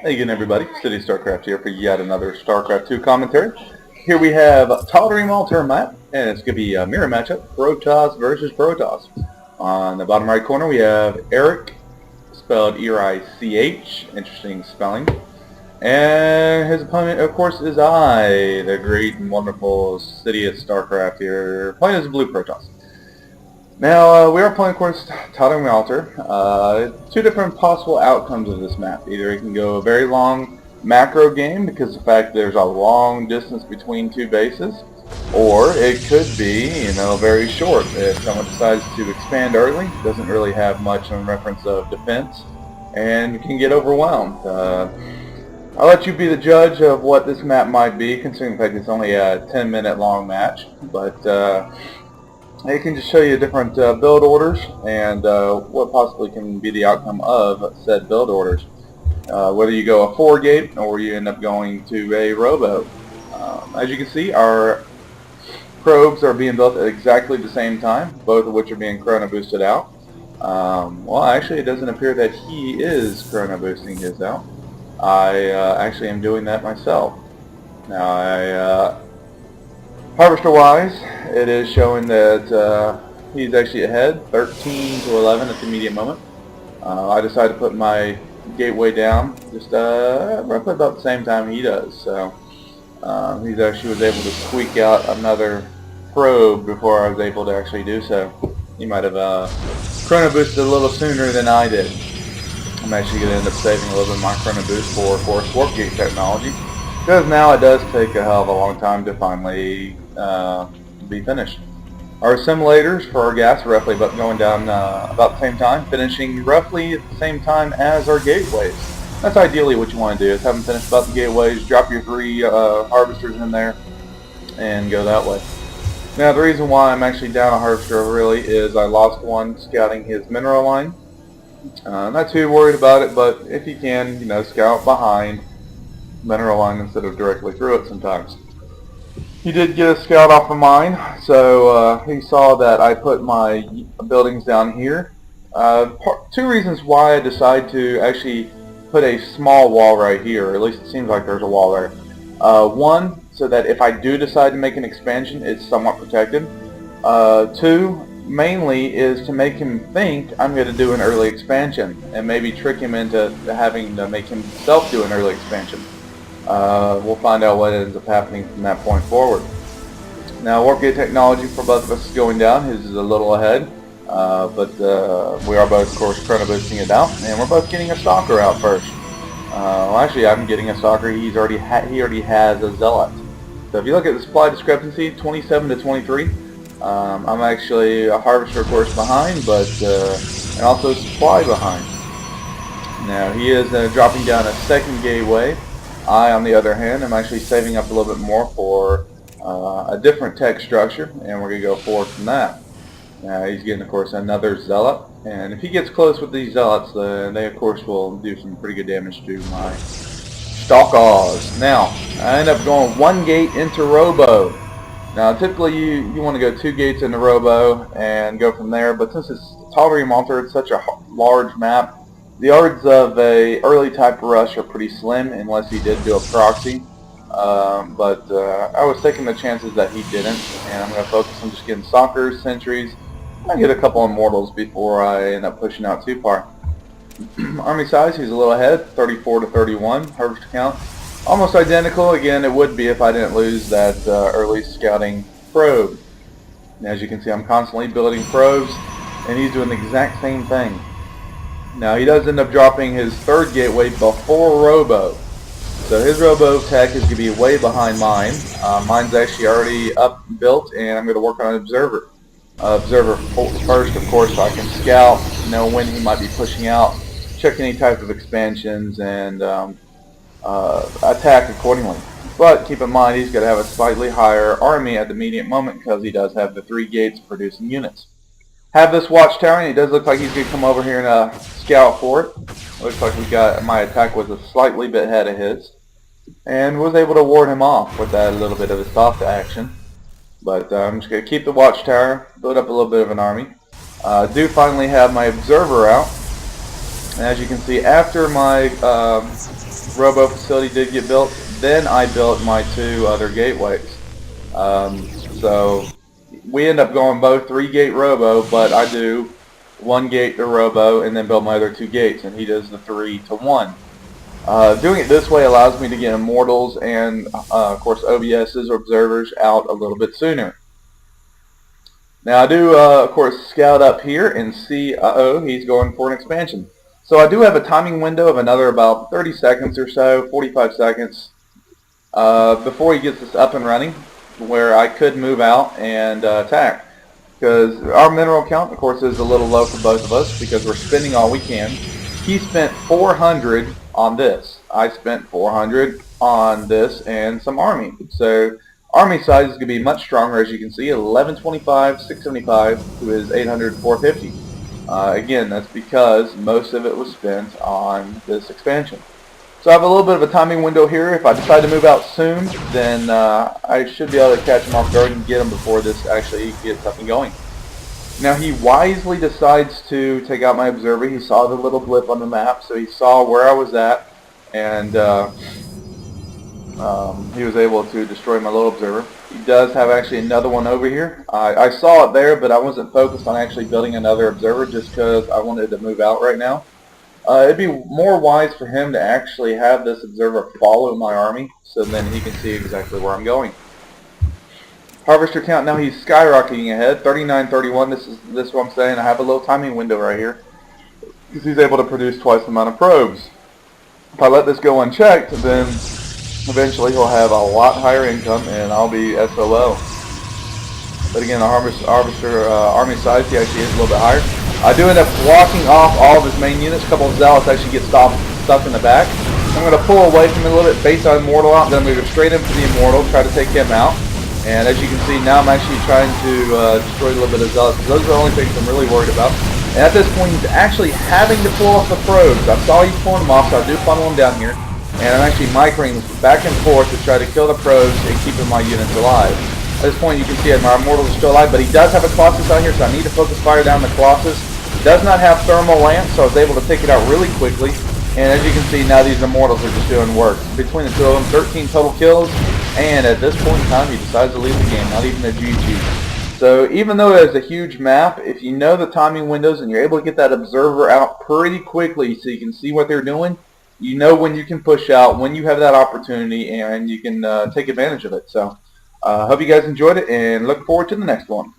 Hey again everybody, Cidious StarCraft here for yet another StarCraft 2 commentary. Here we have Tottering Altar map, and it's going to be a mirror matchup, Protoss versus Protoss. On the bottom right corner we have Erich, spelled E-R-I-C-H, interesting spelling. And his opponent, of course, is I, the great and wonderful Cidious StarCraft here, playing as a blue Protoss. Now, we are playing, of course, Tottering Altar. Two different possible outcomes of this map. Either it can go a very long macro game because of the fact there's a long distance between two bases, or it could be, very short if someone decides to expand early, doesn't really have much in reference of defense, and can get overwhelmed. I'll let you be the judge of what this map might be, considering the fact it's only a 10-minute long match, but it can just show you different build orders and what possibly can be the outcome of said build orders. Whether you go a 4-gate or you end up going to a robo. As you can see, our probes are being built at exactly the same time, both of which are being chrono boosted out. Well, actually it doesn't appear that he is chrono boosting his out. I actually am doing that myself. Now, harvester-wise, it is showing that he's actually ahead, 13 to 11 at the immediate moment. I decided to put my gateway down just roughly about the same time he does. So he actually was able to squeak out another probe before I was able to actually do so. He might have chrono boosted a little sooner than I did. I'm actually going to end up saving a little bit of my chrono boost for, of course, warp gate technology, because now it does take a hell of a long time to finally be finished. Our assimilators for our gas are roughly going down about the same time, finishing roughly at the same time as our gateways. That's ideally what you want to do, is have them finish about the gateways, drop your 3 harvesters in there, and go that way. Now the reason why I'm actually down a harvester really is I lost one scouting his mineral line. Not too worried about it, but if you can, scout behind mineral line instead of directly through it sometimes. He did get a scout off of mine, so he saw that I put my buildings down here. 2 reasons why I decided to actually put a small wall right here, or at least it seems like there's a wall there. 1, so that if I do decide to make an expansion, it's somewhat protected. 2, mainly is to make him think I'm going to do an early expansion, and maybe trick him into having to make himself do an early expansion. We'll find out what ends up happening from that point forward. Now, warp gate technology for both of us is going down. His is a little ahead, but we are both, of course, chrono boosting it out, and we're both getting a stalker out first. Well, actually, I'm getting a stalker. He already has a zealot. So if you look at the supply discrepancy, 27 to 23. I'm actually a harvester, of course, behind, but and also supply behind. Now he is dropping down a 2nd gateway. I, on the other hand, am actually saving up a little bit more for a different tech structure, and we're going to go forward from that. Now he's getting, of course, another zealot, and if he gets close with these zealots, they, of course, will do some pretty good damage to my stalkers. Now, I end up going 1 gate into robo. Now, typically you want to go 2 gates in the robo and go from there, but since it's Tottering Altar, it's such a large map, the odds of a early type rush are pretty slim unless he did do a proxy. But I was taking the chances that he didn't, and I'm going to focus on just getting stalkers, sentries. I get a couple immortals before I end up pushing out too far. Army size, he's a little ahead, 34 to 31. Harvester count, almost identical. Again, it would be if I didn't lose that early scouting probe. And as you can see, I'm constantly building probes, and he's doing the exact same thing. Now, he does end up dropping his 3rd gateway before robo. So his robo tech is going to be way behind mine. Mine's actually already up built, and I'm going to work on an observer. Observer first, of course, so I can scout, know when he might be pushing out, check any type of expansions, and attack accordingly. But keep in mind, he's going to have a slightly higher army at the immediate moment because he does have the 3 gates producing units. Have this watchtower, and it does look like he's going to come over here and scout for it. Looks like my attack was a slightly bit ahead of his, and was able to ward him off with that little bit of his soft action. But I'm just going to keep the watchtower, build up a little bit of an army. Do finally have my observer out, and as you can see, after my robo facility did get built. Then I built my 2 other gateways. So we end up going both 3-gate robo, but I do 1 gate to robo and then build my other 2 gates, and he does the 3 to 1. Doing it this way allows me to get immortals and, of course, OBSs or observers out a little bit sooner. Now I do, of course, scout up here and see, he's going for an expansion. So I do have a timing window of another about 30 seconds or so, 45 seconds, before he gets this up and running, where I could move out and attack. Because our mineral count, of course, is a little low for both of us because we're spending all we can. He spent 400 on this. I spent 400 on this and some army. So army size is going to be much stronger, as you can see, 1125, 675 to his 800, 450. Again, that's because most of it was spent on this expansion. So I have a little bit of a timing window here. If I decide to move out soon, then I should be able to catch him off guard and get him before this actually gets up and going. Now he wisely decides to take out my observer. He saw the little blip on the map, so he saw where I was at, and he was able to destroy my little observer. He does have actually another one over here. I saw it there, but I wasn't focused on actually building another observer just because I wanted to move out right now. It'd be more wise for him to actually have this observer follow my army, so then he can see exactly where I'm going. Harvester count, now he's skyrocketing ahead, 3931. This is what I'm saying. I have a little timing window right here because he's able to produce twice the amount of probes. If I let this go unchecked, then eventually he'll have a lot higher income and I'll be SOL. But again, the harvester army size, he actually is a little bit higher. I do end up blocking off all of his main units. A couple of zealots actually get stuck in the back. I'm going to pull away from him a little bit, base on immortal out, then I'm going to go straight in for the immortal, try to take him out. And as you can see, now I'm actually trying to destroy a little bit of zealots. Those are the only things I'm really worried about. And at this point, he's actually having to pull off the probes. I saw he's pulling them off, so I do funnel him down here. And I'm actually microing back and forth to try to kill the probes and keeping my units alive. At this point, you can see that my immortals are still alive, but he does have a Colossus on here, so I need to focus fire down the Colossus. He does not have thermal lance, so I was able to take it out really quickly. And as you can see, now these immortals are just doing work. Between the two of them, 13 total kills. And at this point in time, he decides to leave the game, not even a GG. So even though there's a huge map, if you know the timing windows and you're able to get that observer out pretty quickly so you can see what they're doing, you know when you can push out, when you have that opportunity, and you can take advantage of it. So I hope you guys enjoyed it, and look forward to the next one.